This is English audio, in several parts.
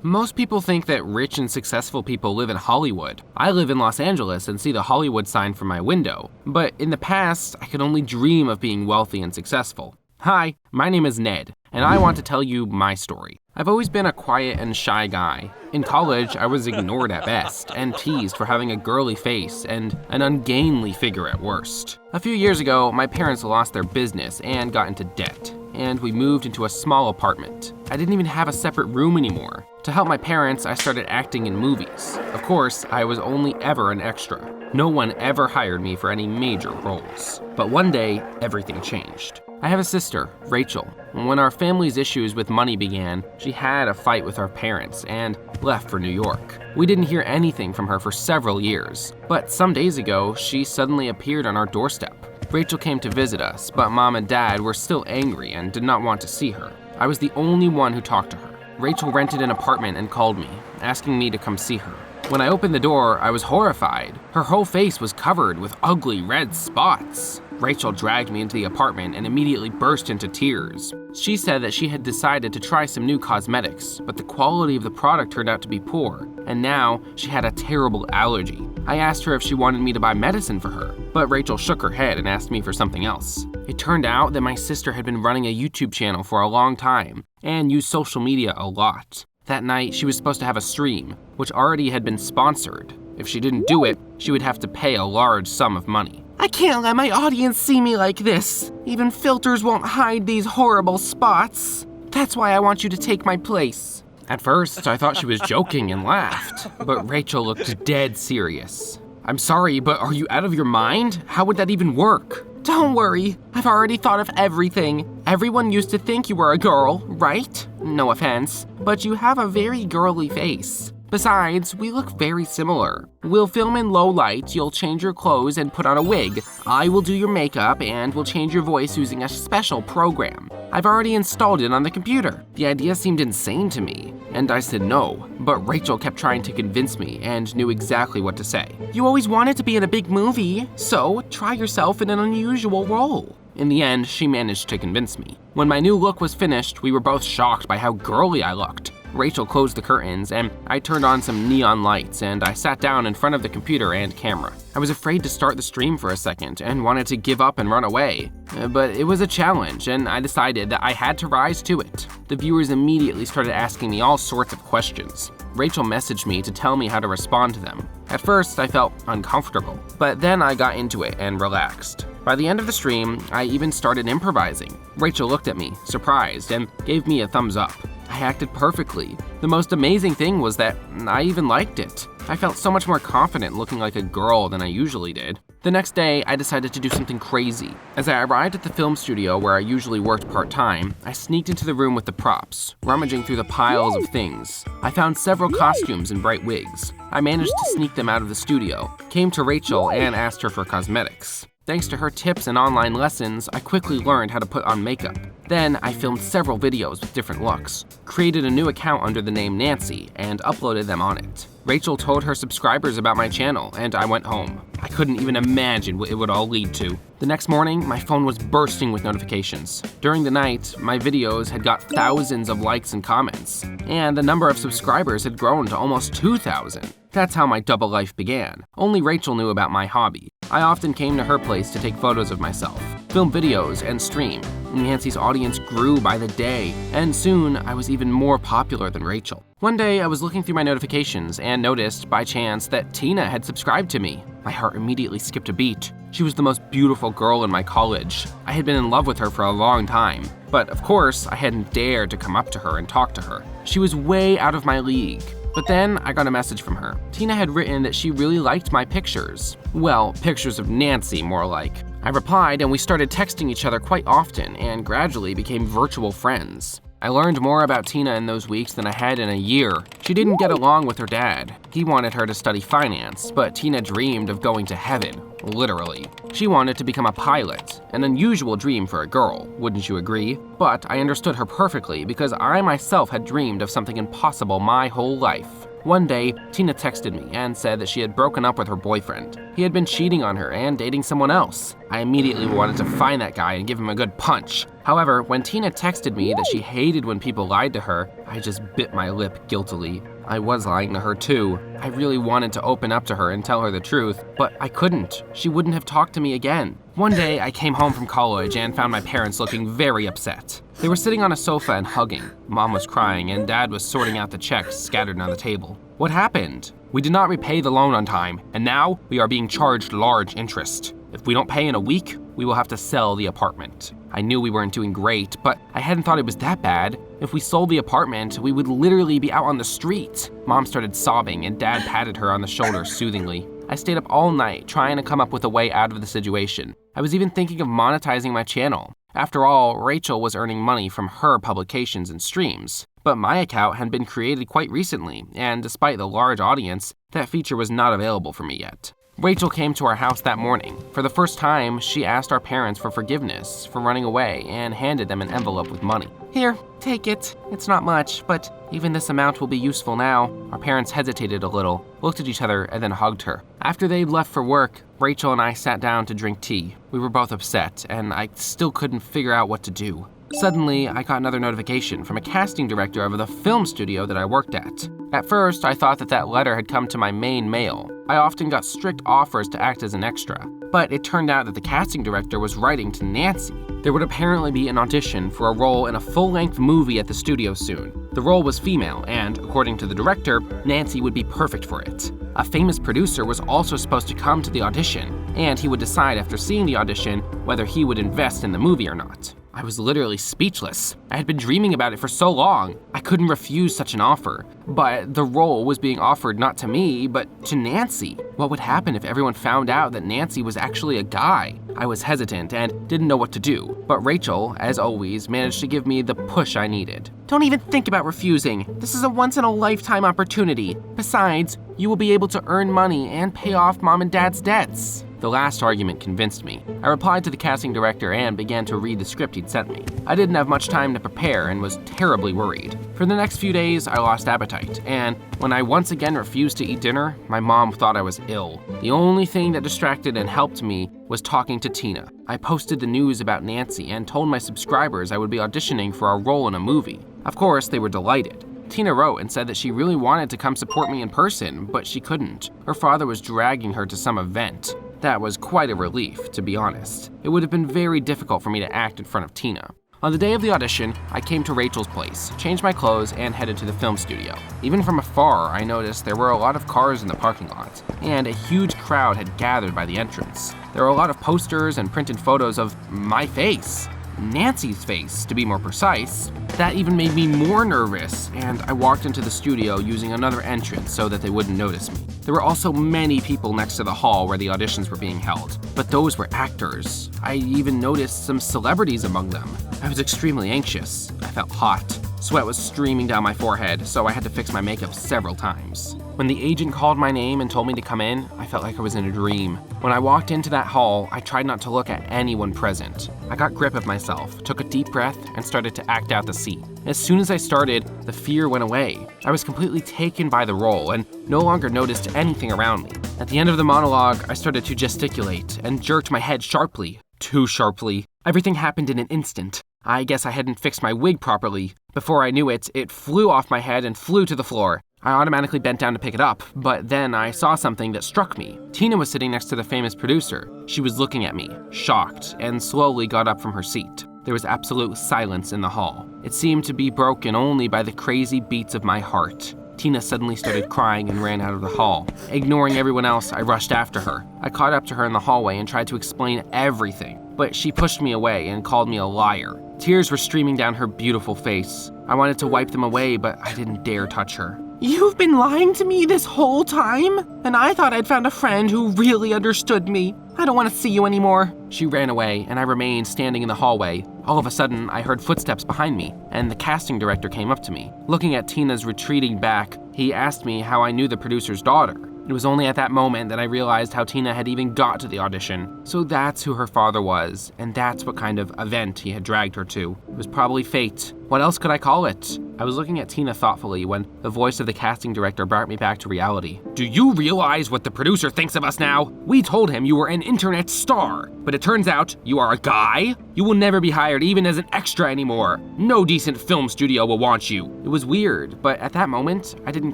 Most people think that rich and successful people live in Hollywood. I live in Los Angeles and see the Hollywood sign from my window. But in the past, I could only dream of being wealthy and successful. Hi, my name is Ned, and I want to tell you my story. I've always been a quiet and shy guy. In college, I was ignored at best and teased for having a girly face and an ungainly figure at worst. A few years ago, my parents lost their business and got into debt, and we moved into a small apartment. I didn't even have a separate room anymore. To help my parents, I started acting in movies. Of course, I was only ever an extra. No one ever hired me for any major roles. But one day, everything changed. I have a sister, Rachel. When our family's issues with money began, she had a fight with our parents and left for New York. We didn't hear anything from her for several years, but some days ago, she suddenly appeared on our doorstep. Rachel came to visit us, but Mom and Dad were still angry and did not want to see her. I was the only one who talked to her. Rachel rented an apartment and called me, asking me to come see her. When I opened the door, I was horrified. Her whole face was covered with ugly red spots. Rachel dragged me into the apartment and immediately burst into tears. She said that she had decided to try some new cosmetics, but the quality of the product turned out to be poor, and now she had a terrible allergy. I asked her if she wanted me to buy medicine for her, but Rachel shook her head and asked me for something else. It turned out that my sister had been running a YouTube channel for a long time and used social media a lot. That night, she was supposed to have a stream, which already had been sponsored. If she didn't do it, she would have to pay a large sum of money. I can't let my audience see me like this. Even filters won't hide these horrible spots. That's why I want you to take my place. At first, I thought she was joking and laughed, but Rachel looked dead serious. I'm sorry, but are you out of your mind? How would that even work? Don't worry, I've already thought of everything. Everyone used to think you were a girl, right? No offense, but you have a very girly face. Besides, we look very similar. We'll film in low light, you'll change your clothes and put on a wig. I will do your makeup and we'll change your voice using a special program. I've already installed it on the computer. The idea seemed insane to me, and I said no, but Rachel kept trying to convince me and knew exactly what to say. You always wanted to be in a big movie, so try yourself in an unusual role. In the end, she managed to convince me. When my new look was finished, we were both shocked by how girly I looked. Rachel closed the curtains, and I turned on some neon lights, and I sat down in front of the computer and camera. I was afraid to start the stream for a second and wanted to give up and run away. But it was a challenge, and I decided that I had to rise to it. The viewers immediately started asking me all sorts of questions. Rachel messaged me to tell me how to respond to them. At first, I felt uncomfortable, but then I got into it and relaxed. By the end of the stream, I even started improvising. Rachel looked at me, surprised, and gave me a thumbs up. I acted perfectly. The most amazing thing was that I even liked it. I felt so much more confident looking like a girl than I usually did. The next day, I decided to do something crazy. As I arrived at the film studio where I usually worked part-time, I sneaked into the room with the props, rummaging through the piles of things. I found several costumes and bright wigs. I managed to sneak them out of the studio, came to Rachel and asked her for cosmetics. Thanks to her tips and online lessons, I quickly learned how to put on makeup. Then I filmed several videos with different looks, created a new account under the name Nancy, and uploaded them on it. Rachel told her subscribers about my channel, and I went home. I couldn't even imagine what it would all lead to. The next morning, my phone was bursting with notifications. During the night, my videos had got thousands of likes and comments, and the number of subscribers had grown to almost 2,000. That's how my double life began. Only Rachel knew about my hobby. I often came to her place to take photos of myself, film videos, and stream. Nancy's audience grew by the day, and soon I was even more popular than Rachel. One day, I was looking through my notifications and noticed, by chance, that Tina had subscribed to me. My heart immediately skipped a beat. She was the most beautiful girl in my college. I had been in love with her for a long time, but of course, I hadn't dared to come up to her and talk to her. She was way out of my league. But then I got a message from her. Tina had written that she really liked my pictures. Well, pictures of Nancy, more like. I replied and we started texting each other quite often and gradually became virtual friends. I learned more about Tina in those weeks than I had in a year. She didn't get along with her dad. He wanted her to study finance, but Tina dreamed of going to heaven, literally. She wanted to become a pilot, an unusual dream for a girl, wouldn't you agree? But I understood her perfectly because I myself had dreamed of something impossible my whole life. One day, Tina texted me and said that she had broken up with her boyfriend. He had been cheating on her and dating someone else. I immediately wanted to find that guy and give him a good punch. However, when Tina texted me that she hated when people lied to her, I just bit my lip guiltily. I was lying to her too. I really wanted to open up to her and tell her the truth, but I couldn't. She wouldn't have talked to me again. One day, I came home from college and found my parents looking very upset. They were sitting on a sofa and hugging. Mom was crying and Dad was sorting out the checks scattered on the table. What happened? We did not repay the loan on time, and now we are being charged large interest. If we don't pay in a week, we will have to sell the apartment. I knew we weren't doing great, but I hadn't thought it was that bad. If we sold the apartment, we would literally be out on the street. Mom started sobbing and Dad patted her on the shoulder soothingly. I stayed up all night trying to come up with a way out of the situation. I was even thinking of monetizing my channel. After all, Rachel was earning money from her publications and streams. But my account had been created quite recently, and despite the large audience, that feature was not available for me yet. Rachel came to our house that morning. For the first time, she asked our parents for forgiveness for running away and handed them an envelope with money. Here, take it. It's not much, but even this amount will be useful now. Our parents hesitated a little, looked at each other, and then hugged her. After they left for work, Rachel and I sat down to drink tea. We were both upset, and I still couldn't figure out what to do. Suddenly, I got another notification from a casting director of the film studio that I worked at. At first, I thought that letter had come to my main mail. I often got strict offers to act as an extra, but it turned out that the casting director was writing to Nancy. There would apparently be an audition for a role in a full-length movie at the studio soon. The role was female, and according to the director, Nancy would be perfect for it. A famous producer was also supposed to come to the audition, and he would decide after seeing the audition whether he would invest in the movie or not. I was literally speechless. I had been dreaming about it for so long. I couldn't refuse such an offer. But the role was being offered not to me, but to Nancy. What would happen if everyone found out that Nancy was actually a guy? I was hesitant and didn't know what to do. But Rachel, as always, managed to give me the push I needed. Don't even think about refusing. This is a once-in-a-lifetime opportunity. Besides, you will be able to earn money and pay off Mom and Dad's debts. The last argument convinced me. I replied to the casting director and began to read the script he'd sent me. I didn't have much time to prepare and was terribly worried. For the next few days, I lost appetite, and when I once again refused to eat dinner, my mom thought I was ill. The only thing that distracted and helped me was talking to Tina. I posted the news about Nancy and told my subscribers I would be auditioning for a role in a movie. Of course, they were delighted. Tina wrote and said that she really wanted to come support me in person, but she couldn't. Her father was dragging her to some event. That was quite a relief, to be honest. It would have been very difficult for me to act in front of Tina. On the day of the audition, I came to Rachel's place, changed my clothes, and headed to the film studio. Even from afar, I noticed there were a lot of cars in the parking lot, and a huge crowd had gathered by the entrance. There were a lot of posters and printed photos of my face. Nancy's face, to be more precise. That even made me more nervous, and I walked into the studio using another entrance so that they wouldn't notice me. There were also many people next to the hall where the auditions were being held, but those were actors. I even noticed some celebrities among them. I was extremely anxious. I felt hot. Sweat was streaming down my forehead, so I had to fix my makeup several times. When the agent called my name and told me to come in, I felt like I was in a dream. When I walked into that hall, I tried not to look at anyone present. I got grip of myself, took a deep breath, and started to act out the scene. As soon as I started, the fear went away. I was completely taken by the role and no longer noticed anything around me. At the end of the monologue, I started to gesticulate and jerked my head sharply. Too sharply. Everything happened in an instant. I guess I hadn't fixed my wig properly. Before I knew it, it flew off my head and flew to the floor. I automatically bent down to pick it up, but then I saw something that struck me. Tina was sitting next to the famous producer. She was looking at me, shocked, and slowly got up from her seat. There was absolute silence in the hall. It seemed to be broken only by the crazy beats of my heart. Tina suddenly started crying and ran out of the hall. Ignoring everyone else, I rushed after her. I caught up to her in the hallway and tried to explain everything, but she pushed me away and called me a liar. Tears were streaming down her beautiful face. I wanted to wipe them away, but I didn't dare touch her. You've been lying to me this whole time? And I thought I'd found a friend who really understood me. I don't want to see you anymore. She ran away, and I remained standing in the hallway. All of a sudden, I heard footsteps behind me, and the casting director came up to me. Looking at Tina's retreating back, he asked me how I knew the producer's daughter. It was only at that moment that I realized how Tina had even got to the audition. So that's who her father was, and that's what kind of event he had dragged her to. It was probably fate. What else could I call it? I was looking at Tina thoughtfully when the voice of the casting director brought me back to reality. Do you realize what the producer thinks of us now? We told him you were an internet star, but it turns out you are a guy? You will never be hired even as an extra anymore. No decent film studio will want you. It was weird, but at that moment, I didn't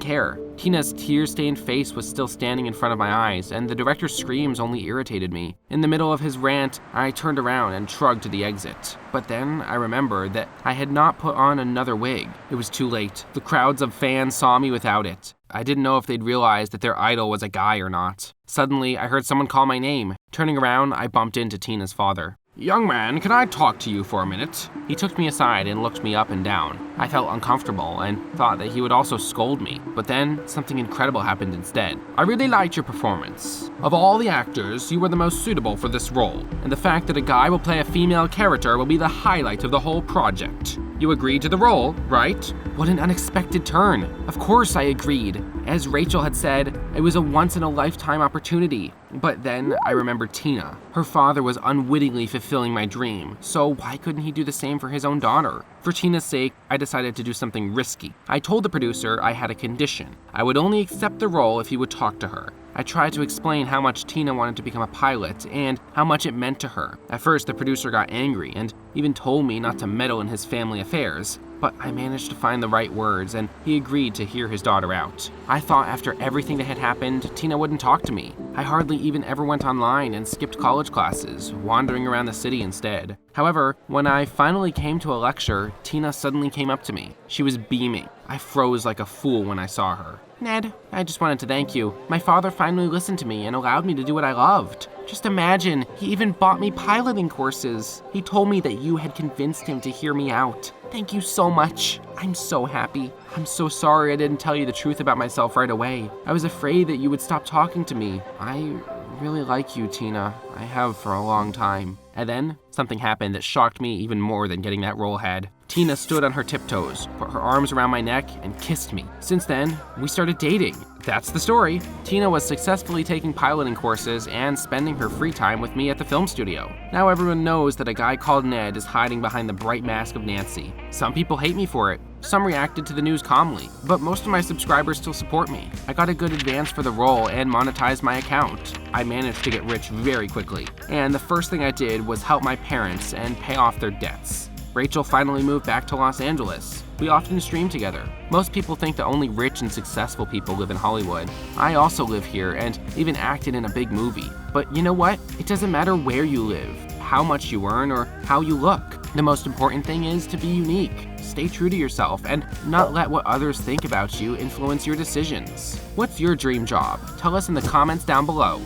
care. Tina's tear-stained face was still standing in front of my eyes, and the director's screams only irritated me. In the middle of his rant, I turned around and shrugged to the exit. But then I remembered that I had not put on another wig. It was too late. The crowds of fans saw me without it. I didn't know if they'd realized that their idol was a guy or not. Suddenly, I heard someone call my name. Turning around, I bumped into Tina's father. Young man, can I talk to you for a minute? He took me aside and looked me up and down. I felt uncomfortable and thought that he would also scold me, but then something incredible happened instead. I really liked your performance. Of all the actors, you were the most suitable for this role, and the fact that a guy will play a female character will be the highlight of the whole project. You agreed to the role, right? What an unexpected turn. Of course I agreed. As Rachel had said, it was a once-in-a-lifetime opportunity. But then I remembered Tina. Her father was unwittingly fulfilling my dream, so why couldn't he do the same for his own daughter? For Tina's sake, I decided to do something risky. I told the producer I had a condition. I would only accept the role if he would talk to her. I tried to explain how much Tina wanted to become a pilot and how much it meant to her. At first, the producer got angry and even told me not to meddle in his family affairs. But I managed to find the right words, and he agreed to hear his daughter out. I thought after everything that had happened, Tina wouldn't talk to me. I hardly even ever went online and skipped college classes, wandering around the city instead. However, when I finally came to a lecture, Tina suddenly came up to me. She was beaming. I froze like a fool when I saw her. Ned, I just wanted to thank you. My father finally listened to me and allowed me to do what I loved. Just imagine, he even bought me piloting courses. He told me that you had convinced him to hear me out. Thank you so much. I'm so happy. I'm so sorry I didn't tell you the truth about myself right away. I was afraid that you would stop talking to me. I really like you, Tina. I have for a long time. And then, something happened that shocked me even more than getting that role had. Tina stood on her tiptoes, put her arms around my neck, and kissed me. Since then, we started dating. That's the story. Tina was successfully taking piloting courses and spending her free time with me at the film studio. Now everyone knows that a guy called Ned is hiding behind the bright mask of Nancy. Some people hate me for it. Some reacted to the news calmly, but most of my subscribers still support me. I got a good advance for the role and monetized my account. I managed to get rich very quickly, and the first thing I did was help my parents and pay off their debts. Rachel finally moved back to Los Angeles. We often stream together. Most people think that only rich and successful people live in Hollywood. I also live here and even acted in a big movie. But you know what? It doesn't matter where you live, how much you earn, or how you look. The most important thing is to be unique. Stay true to yourself and not let what others think about you influence your decisions. What's your dream job? Tell us in the comments down below.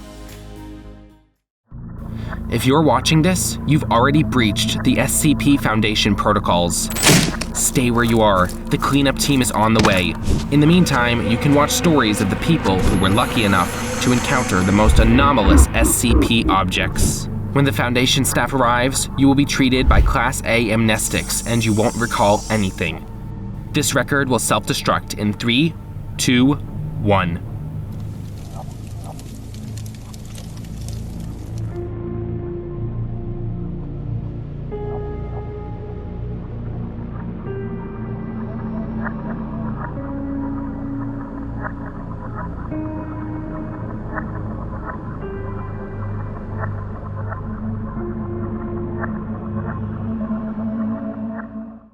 If you're watching this, you've already breached the SCP Foundation protocols. Stay where you are. The cleanup team is on the way. In the meantime, you can watch stories of the people who were lucky enough to encounter the most anomalous SCP objects. When the Foundation staff arrives, you will be treated by Class A amnestics and you won't recall anything. This record will self-destruct in 3, 2, 1.